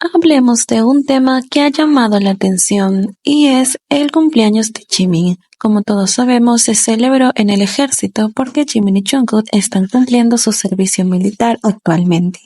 Hablemos de un tema que ha llamado la atención y es el cumpleaños de Jimin. Como todos sabemos, se celebró en el ejército porque Jimin y Jungkook están cumpliendo su servicio militar actualmente.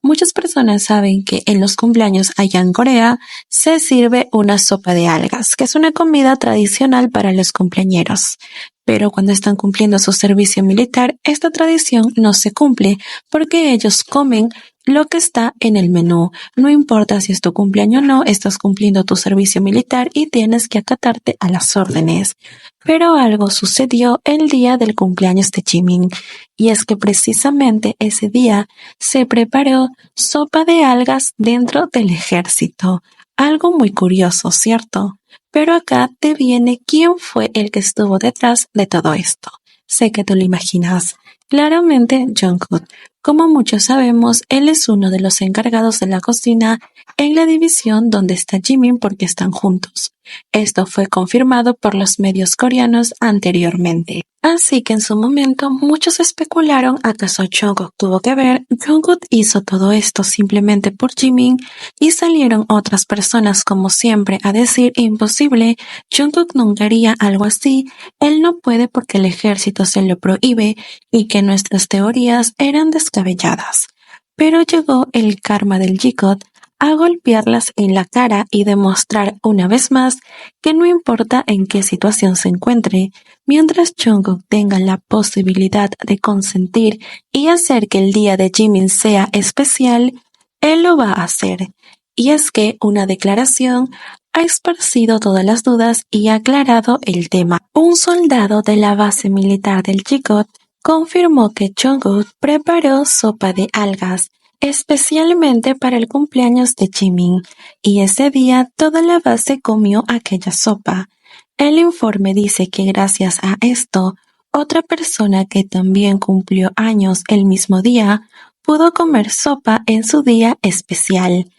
Muchas personas saben que en los cumpleaños allá en Corea se sirve una sopa de algas, que es una comida tradicional para los cumpleañeros. Pero cuando están cumpliendo su servicio militar, esta tradición no se cumple porque ellos comen lo que está en el menú. No importa si es tu cumpleaños o no, estás cumpliendo tu servicio militar y tienes que acatarte a las órdenes. Pero algo sucedió el día del cumpleaños de Jimin, y es que precisamente ese día se preparó sopa de algas dentro del ejército. Algo muy curioso, ¿cierto? Pero acá te viene quién fue el que estuvo detrás de todo esto. Sé que tú lo imaginas. Claramente Jungkook. Como muchos sabemos, él es uno de los encargados de la cocina en la división donde está Jimin porque están juntos. Esto fue confirmado por los medios coreanos anteriormente. Así que en su momento muchos especularon acaso Jungkook tuvo que ver. Jungkook hizo todo esto simplemente por Jimin y salieron otras personas como siempre a decir imposible, Jungkook nunca haría algo así, él no puede porque el ejército se lo prohíbe y que nuestras teorías eran descabelladas. Pero llegó el karma del Jikot a golpearlas en la cara y demostrar una vez más que no importa en qué situación se encuentre, mientras Jungkook tenga la posibilidad de consentir y hacer que el día de Jimin sea especial, él lo va a hacer. Y es que una declaración ha esparcido todas las dudas y ha aclarado el tema. Un soldado de la base militar del Jikot confirmó que Jungkook preparó sopa de algas especialmente para el cumpleaños de Jimin, y ese día toda la base comió aquella sopa. El informe dice que gracias a esto, otra persona que también cumplió años el mismo día pudo comer sopa en su día especial.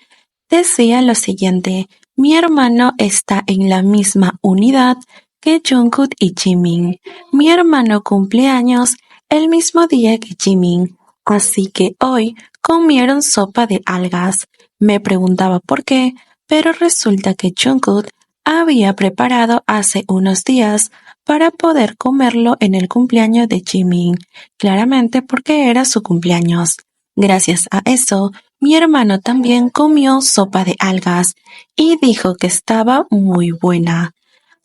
Decía lo siguiente: mi hermano está en la misma unidad que Jungkook y Jimin. Mi hermano cumple años el mismo día que Jimin, así que hoy comieron sopa de algas. Me preguntaba por qué, pero resulta que Jungkook había preparado hace unos días para poder comerlo en el cumpleaños de Jimin, claramente porque era su cumpleaños. Gracias a eso, mi hermano también comió sopa de algas y dijo que estaba muy buena.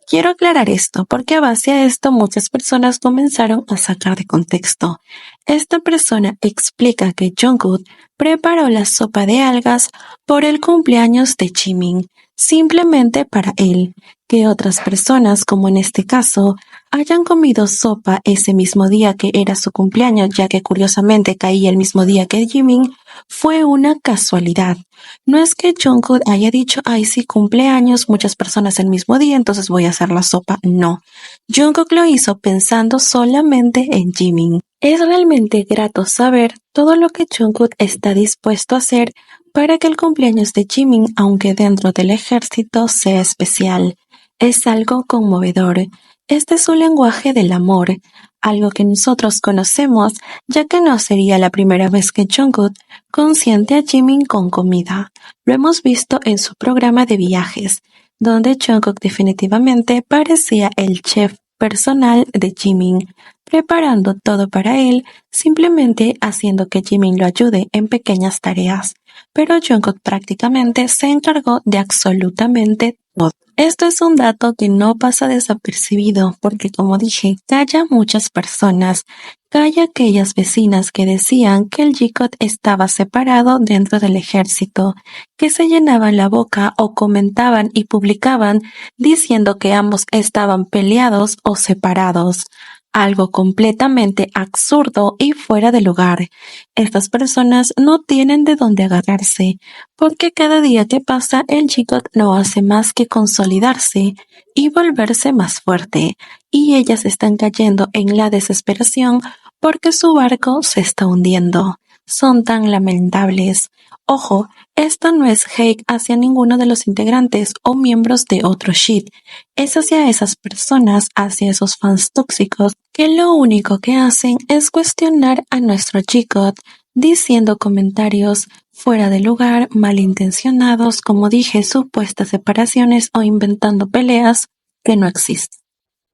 Quiero aclarar esto porque a base de esto muchas personas comenzaron a sacar de contexto. Esta persona explica que Jungkook preparó la sopa de algas por el cumpleaños de Jimin, simplemente para él. Que otras personas, como en este caso, hayan comido sopa ese mismo día que era su cumpleaños, ya que curiosamente caía el mismo día que Jimin, fue una casualidad. No es que Jungkook haya dicho, ay, sí, cumpleaños, muchas personas el mismo día, entonces voy a hacer la sopa. No. Jungkook lo hizo pensando solamente en Jimin. Es realmente grato saber todo lo que Jungkook está dispuesto a hacer para que el cumpleaños de Jimin, aunque dentro del ejército, sea especial. Es algo conmovedor. Este es un lenguaje del amor, algo que nosotros conocemos, ya que no sería la primera vez que Jungkook consiente a Jimin con comida. Lo hemos visto en su programa de viajes, donde Jungkook definitivamente parecía el chef personal de Jimin, preparando todo para él, simplemente haciendo que Jimin lo ayude en pequeñas tareas. Pero Jungkook prácticamente se encargó de absolutamente todo. Esto es un dato que no pasa desapercibido porque, como dije, calla muchas personas. Calla aquellas vecinas que decían que el Jikot estaba separado dentro del ejército, que se llenaban la boca o comentaban y publicaban diciendo que ambos estaban peleados o separados. Algo completamente absurdo y fuera de lugar. Estas personas no tienen de dónde agarrarse, porque cada día que pasa el Jikot no hace más que consolidarse y volverse más fuerte, y ellas están cayendo en la desesperación porque su barco se está hundiendo. Son tan lamentables. Ojo, esto no es hate hacia ninguno de los integrantes o miembros de otro shit. Es hacia esas personas, hacia esos fans tóxicos, que lo único que hacen es cuestionar a nuestro Jikot, diciendo comentarios fuera de lugar, malintencionados, como dije, supuestas separaciones o inventando peleas que no existen.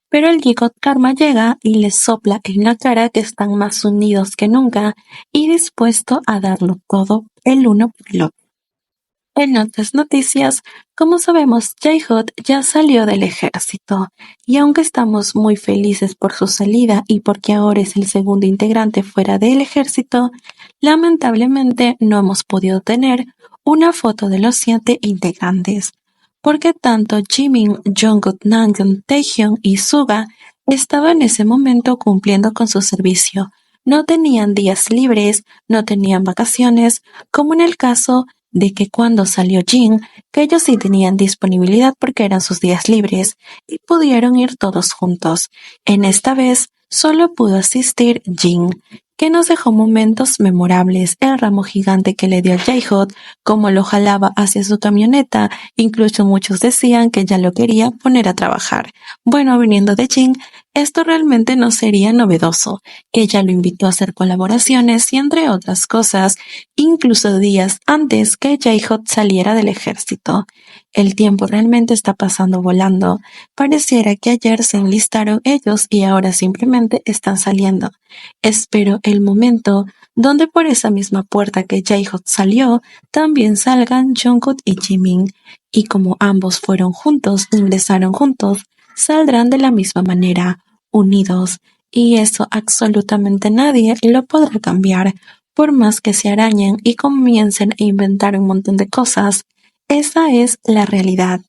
Pero el Gigot Karma llega y les sopla en la cara que están más unidos que nunca y dispuesto a darlo todo el uno por el otro. En otras noticias, como sabemos, J-Hot ya salió del ejército, y aunque estamos muy felices por su salida y porque ahora es el segundo integrante fuera del ejército, lamentablemente no hemos podido tener una foto de los 7 integrantes, porque tanto Jimin, Jungkook, Namjoon, Taehyung y Suga estaban en ese momento cumpliendo con su servicio. No tenían días libres, no tenían vacaciones, como en el caso de que cuando salió Jin, que ellos sí tenían disponibilidad porque eran sus días libres y pudieron ir todos juntos. En esta vez solo pudo asistir Jin, que nos dejó momentos memorables, el ramo gigante que le dio a J-Hot, cómo lo jalaba hacia su camioneta, incluso muchos decían que ya lo quería poner a trabajar. Bueno, viniendo de Jin, esto realmente no sería novedoso. Ella lo invitó a hacer colaboraciones y entre otras cosas, incluso días antes que J-Hot saliera del ejército. El tiempo realmente está pasando volando. Pareciera que ayer se enlistaron ellos y ahora simplemente están saliendo. Espero el momento donde por esa misma puerta que J-Hot salió, también salgan Jungkook y Jimin. Y como ambos fueron juntos, ingresaron juntos, saldrán de la misma manera, unidos. Y eso absolutamente nadie lo podrá cambiar. Por más que se arañen y comiencen a inventar un montón de cosas, esa es la realidad.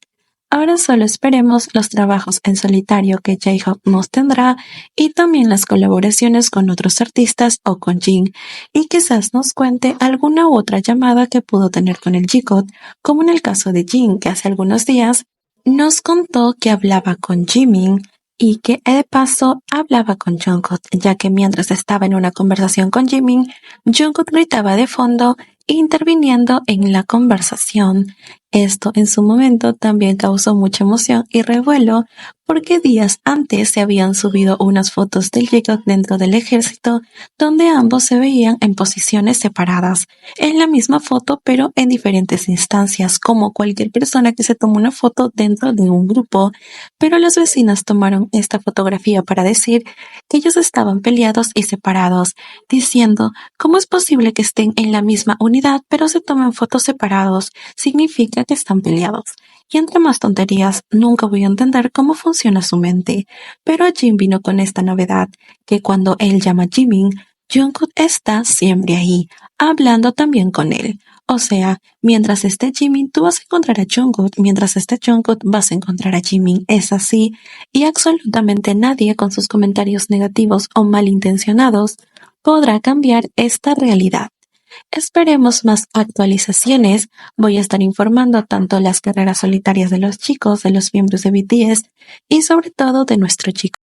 Ahora solo esperemos los trabajos en solitario que J-Hope nos tendrá y también las colaboraciones con otros artistas o con Jin, y quizás nos cuente alguna u otra llamada que pudo tener con el G-God, como en el caso de Jin, que hace algunos días nos contó que hablaba con Jimin y que de paso hablaba con Jungkook, ya que mientras estaba en una conversación con Jimin, Jungkook gritaba de fondo, interviniendo en la conversación. Esto en su momento también causó mucha emoción y revuelo porque días antes se habían subido unas fotos del Jacob dentro del ejército donde ambos se veían en posiciones separadas, en la misma foto pero en diferentes instancias, como cualquier persona que se toma una foto dentro de un grupo. Pero las vecinas tomaron esta fotografía para decir que ellos estaban peleados y separados, diciendo: ¿cómo es posible que estén en la misma unidad pero se tomen fotos separados? Significa que están peleados. Y entre más tonterías, nunca voy a entender cómo funciona su mente. Pero Jin vino con esta novedad, que cuando él llama a Jimin, Jungkook está siempre ahí, hablando también con él. O sea, mientras esté Jimin, tú vas a encontrar a Jungkook, mientras esté Jungkook, vas a encontrar a Jimin. Es así, y absolutamente nadie con sus comentarios negativos o malintencionados podrá cambiar esta realidad. Esperemos más actualizaciones. Voy a estar informando tanto las carreras solitarias de los chicos, de los miembros de BTS y sobre todo de nuestro chico